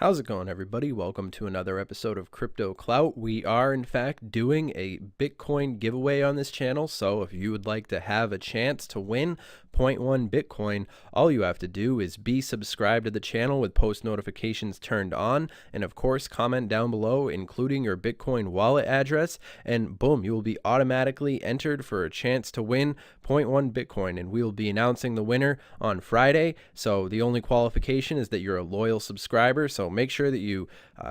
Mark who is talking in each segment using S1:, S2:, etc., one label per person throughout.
S1: How's it going, everybody? Welcome to another episode of Crypto Clout. We are, in fact, doing a Bitcoin giveaway on this channel. So if you would like to have a chance to win zero point 0.1 Bitcoin, all you have to do is be subscribed to the channel with post notifications turned on. And of course, comment down below, including your Bitcoin wallet address. And boom, you will be automatically entered for a chance to win 0.1 Bitcoin. And we will be announcing the winner on Friday. So the only qualification is that you're a loyal subscriber. So make sure that you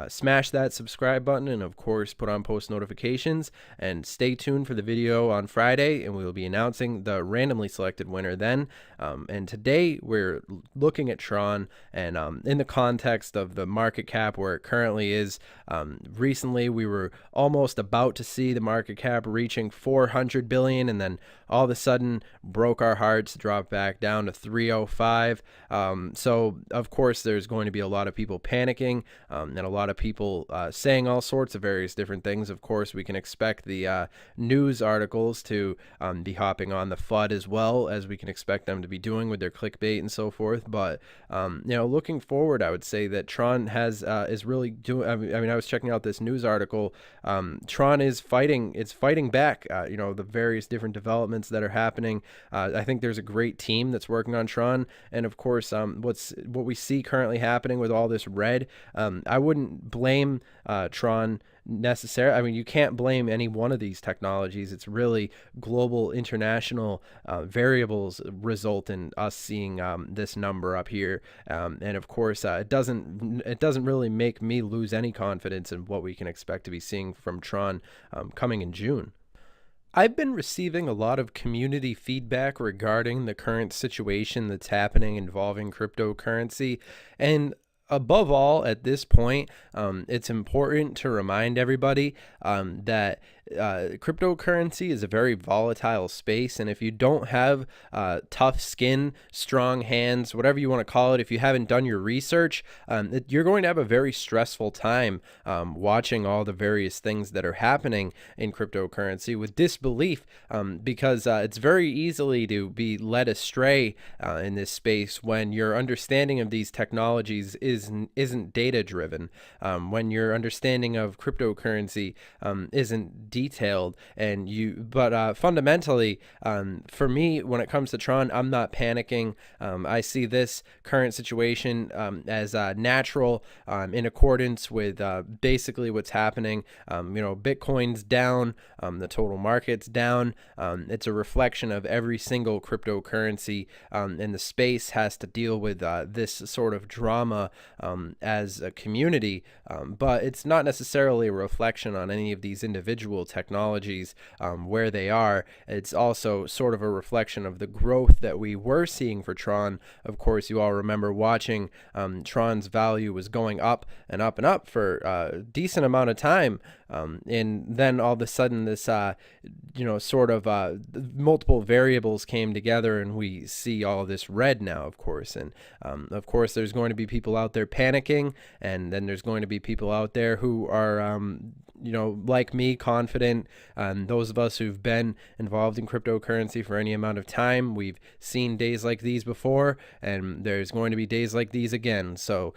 S1: smash that subscribe button and of course put on post notifications, and stay tuned for the video on Friday, and we will be announcing the randomly selected winner then. And today we're looking at Tron, and in the context of the market cap where it currently is. Recently we were almost about to see the market cap reaching 400 billion, and then all of a sudden broke our hearts, dropped back down to 305. So of course there's going to be a lot of people panicking, and a lot of people saying all sorts of various different things. Of course, we can expect the news articles to be hopping on the FUD, as well as we can expect them to be doing with their clickbait and so forth. But looking forward, I would say that Tron is really doing. I mean, I was checking out this news article. Tron is fighting. It's fighting back. The various different developments that are happening. I think there's a great team that's working on Tron, and of course, what we see currently happening with all this red. I wouldn't blame Tron necessarily. I mean, you can't blame any one of these technologies. It's really global, international variables result in us seeing this number up here. And of course, it doesn't really make me lose any confidence in what we can expect to be seeing from Tron coming in June. I've been receiving a lot of community feedback regarding the current situation that's happening involving cryptocurrency, and above all, at this point, it's important to remind everybody that cryptocurrency is a very volatile space, and if you don't have tough skin, strong hands, whatever you want to call it, if you haven't done your research, you're going to have a very stressful time watching all the various things that are happening in cryptocurrency with disbelief, because it's very easily to be led astray in this space when your understanding of these technologies isn't data driven, when your understanding of cryptocurrency isn't detailed, but fundamentally, for me, when it comes to Tron, I'm not panicking. I see this current situation as natural, in accordance with basically what's happening. Bitcoin's down, the total market's down. It's a reflection of every single cryptocurrency, and the space has to deal with this sort of drama as a community, but it's not necessarily a reflection on any of these individual technologies where they are. It's also sort of a reflection of the growth that we were seeing for Tron. Of course, you all remember watching Tron's value was going up and up and up for a decent amount of time, and then all of a sudden this multiple variables came together, and we see all this red now, of course. And of course there's going to be people out there panicking, and then there's going to be people out there who are like me, confident. Those of us who've been involved in cryptocurrency for any amount of time, we've seen days like these before, and there's going to be days like these again. So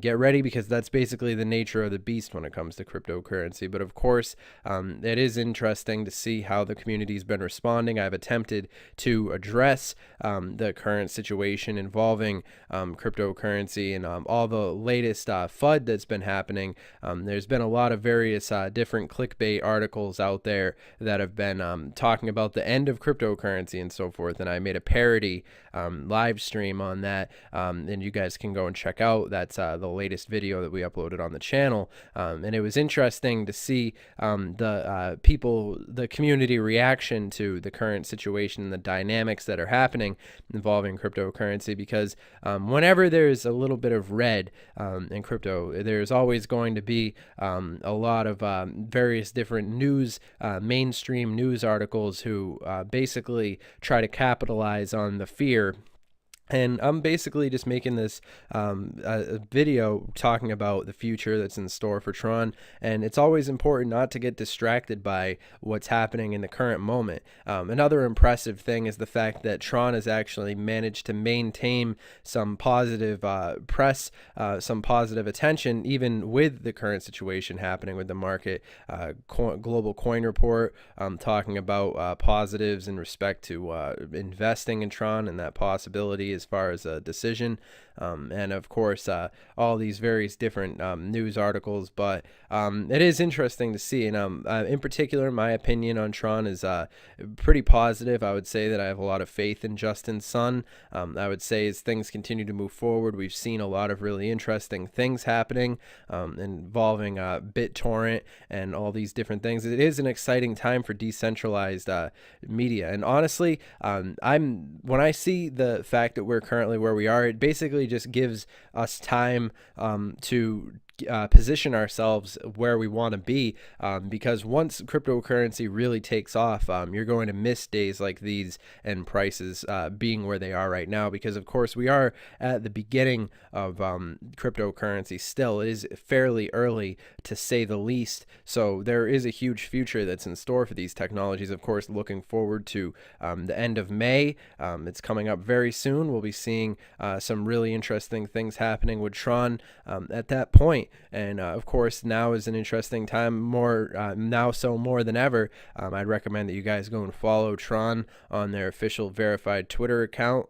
S1: get ready, because that's basically the nature of the beast when it comes to cryptocurrency. But of course, it is interesting to see how the community's been responding. I've attempted to address the current situation involving cryptocurrency and all the latest FUD that's been happening. There's been a lot of various different clickbait articles out there that have been talking about the end of cryptocurrency and so forth, and I made a parody live stream on that, and you guys can go and check out. That's the latest video that we uploaded on the channel, and it was interesting to see the community reaction to the current situation and the dynamics that are happening involving cryptocurrency, because whenever there's a little bit of red in crypto, there's always going to be a lot of various different news, mainstream news articles who basically try to capitalize on the fear And I'm basically just making this a video talking about the future that's in store for Tron. And it's always important not to get distracted by what's happening in the current moment. Another impressive thing is the fact that Tron has actually managed to maintain some positive press, some positive attention, even with the current situation happening with the market. Global Coin Report talking about positives in respect to investing in Tron and that possibility as far as a decision. And of course, all these various different news articles. But it is interesting to see. And in particular, my opinion on Tron is pretty positive. I would say that I have a lot of faith in Justin Sun. I would say as things continue to move forward, we've seen a lot of really interesting things happening involving BitTorrent and all these different things. It is an exciting time for decentralized media. And honestly, when I see the fact that we're currently where we are, it basically just gives us time to position ourselves where we want to be, because once cryptocurrency really takes off, you're going to miss days like these and prices being where they are right now, because of course we are at the beginning of cryptocurrency still. It is fairly early to say the least, so there is a huge future that's in store for these technologies. Of course, looking forward to the end of May. It's coming up very soon. We'll be seeing some really interesting things happening with Tron at that point. And of course, now is an interesting time, more than ever. I'd recommend that you guys go and follow Tron on their official verified Twitter account.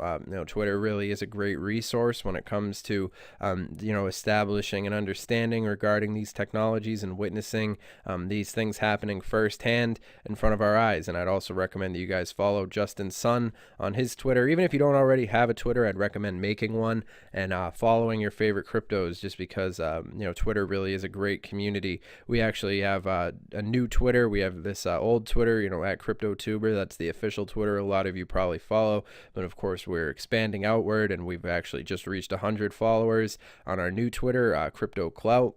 S1: Twitter really is a great resource when it comes to establishing an understanding regarding these technologies and witnessing these things happening firsthand in front of our eyes. And I'd also recommend that you guys follow Justin Sun on his Twitter. Even if you don't already have a Twitter, I'd recommend making one and following your favorite cryptos, just because Twitter really is a great community. We actually have a new Twitter. We have this old Twitter, at CryptoTuber. That's the official Twitter a lot of you probably follow. But of course, we're expanding outward, and we've actually just reached 100 followers on our new Twitter, Crypto Clout.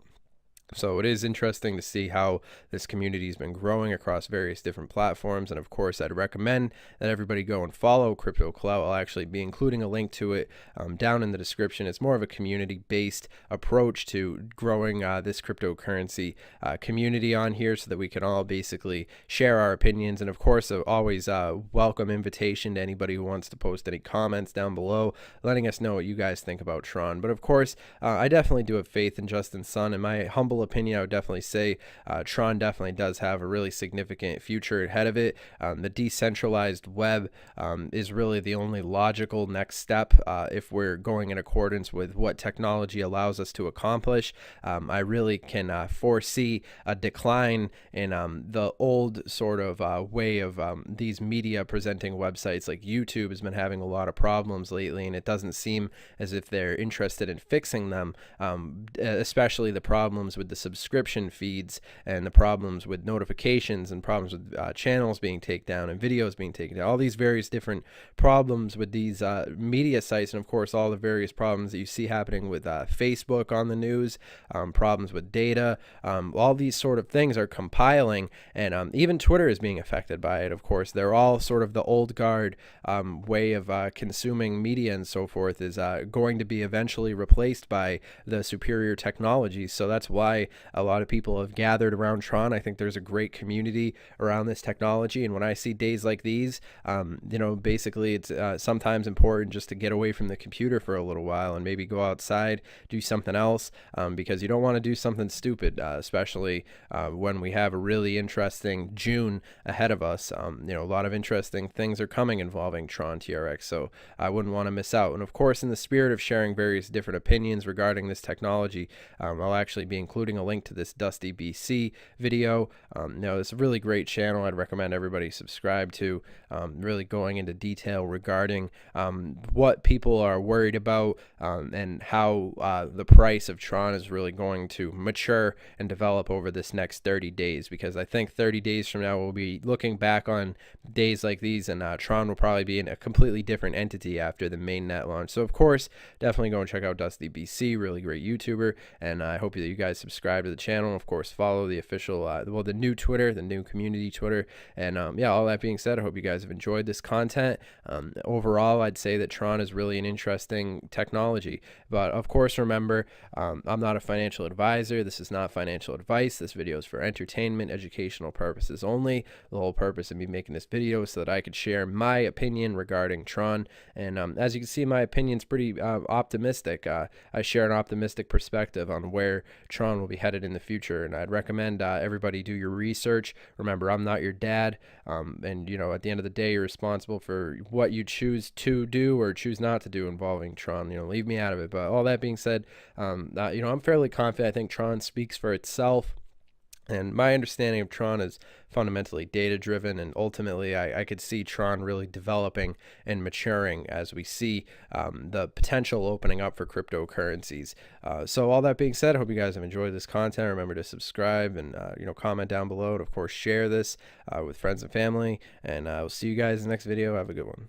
S1: So it is interesting to see how this community has been growing across various different platforms. And of course, I'd recommend that everybody go and follow Crypto Clout. I'll actually be including a link to it down in the description. It's more of a community-based approach to growing this cryptocurrency community on here, so that we can all basically share our opinions. And of course, always welcome invitation to anybody who wants to post any comments down below, letting us know what you guys think about Tron. But of course, I definitely do have faith in Justin Sun. In my humble opinion, I would definitely say Tron definitely does have a really significant future ahead of it. The decentralized web is really the only logical next step if we're going in accordance with what technology allows us to accomplish. I really can foresee a decline in the old sort of way of these media presenting websites. Like YouTube has been having a lot of problems lately, and it doesn't seem as if they're interested in fixing them, especially the problems with the subscription feeds and the problems with notifications and problems with channels being taken down and videos being taken down. All these various different problems with these media sites, and of course all the various problems that you see happening with Facebook on the news, problems with data, all these sort of things are compiling, and even Twitter is being affected by it. Of course, they're all sort of the old guard way of consuming media and so forth is going to be eventually replaced by the superior technology. So that's why a lot of people have gathered around Tron. I think there's a great community around this technology, and when I see days like these, basically it's sometimes important just to get away from the computer for a little while and maybe go outside, do something else, because you don't want to do something stupid, especially when we have a really interesting June ahead of us. A lot of interesting things are coming involving Tron TRX, so I wouldn't want to miss out. And of course, in the spirit of sharing various different opinions regarding this technology, I'll actually be including a link to this Dusty BC video. It's a really great channel. I'd recommend everybody subscribe to, really going into detail regarding what people are worried about and how the price of Tron is really going to mature and develop over this next 30 days, because I think 30 days from now we'll be looking back on days like these, and Tron will probably be in a completely different entity after the mainnet launch. So of course, definitely go and check out Dusty BC, really great YouTuber, and I hope that you guys subscribe subscribe to the channel. Of course, follow the official, the new Twitter, the new community Twitter. And yeah, all that being said, I hope you guys have enjoyed this content. Overall, I'd say that Tron is really an interesting technology. But of course, remember, I'm not a financial advisor. This is not financial advice. This video is for entertainment, educational purposes only. The whole purpose of me making this video is so that I could share my opinion regarding Tron. And as you can see, my opinion's pretty optimistic. I share an optimistic perspective on where Tron will be headed in the future, and I'd recommend everybody do your research. Remember, I'm not your dad, and you know, at the end of the day, you're responsible for what you choose to do or choose not to do involving Tron. You know, leave me out of it. But all that being said, you know, I'm fairly confident. I think Tron speaks for itself. And my understanding of Tron is fundamentally data-driven, and ultimately I could see Tron really developing and maturing as we see the potential opening up for cryptocurrencies. So all that being said, I hope you guys have enjoyed this content. Remember to subscribe and you know, comment down below, and of course share this with friends and family. And I'll see you guys in the next video. Have a good one.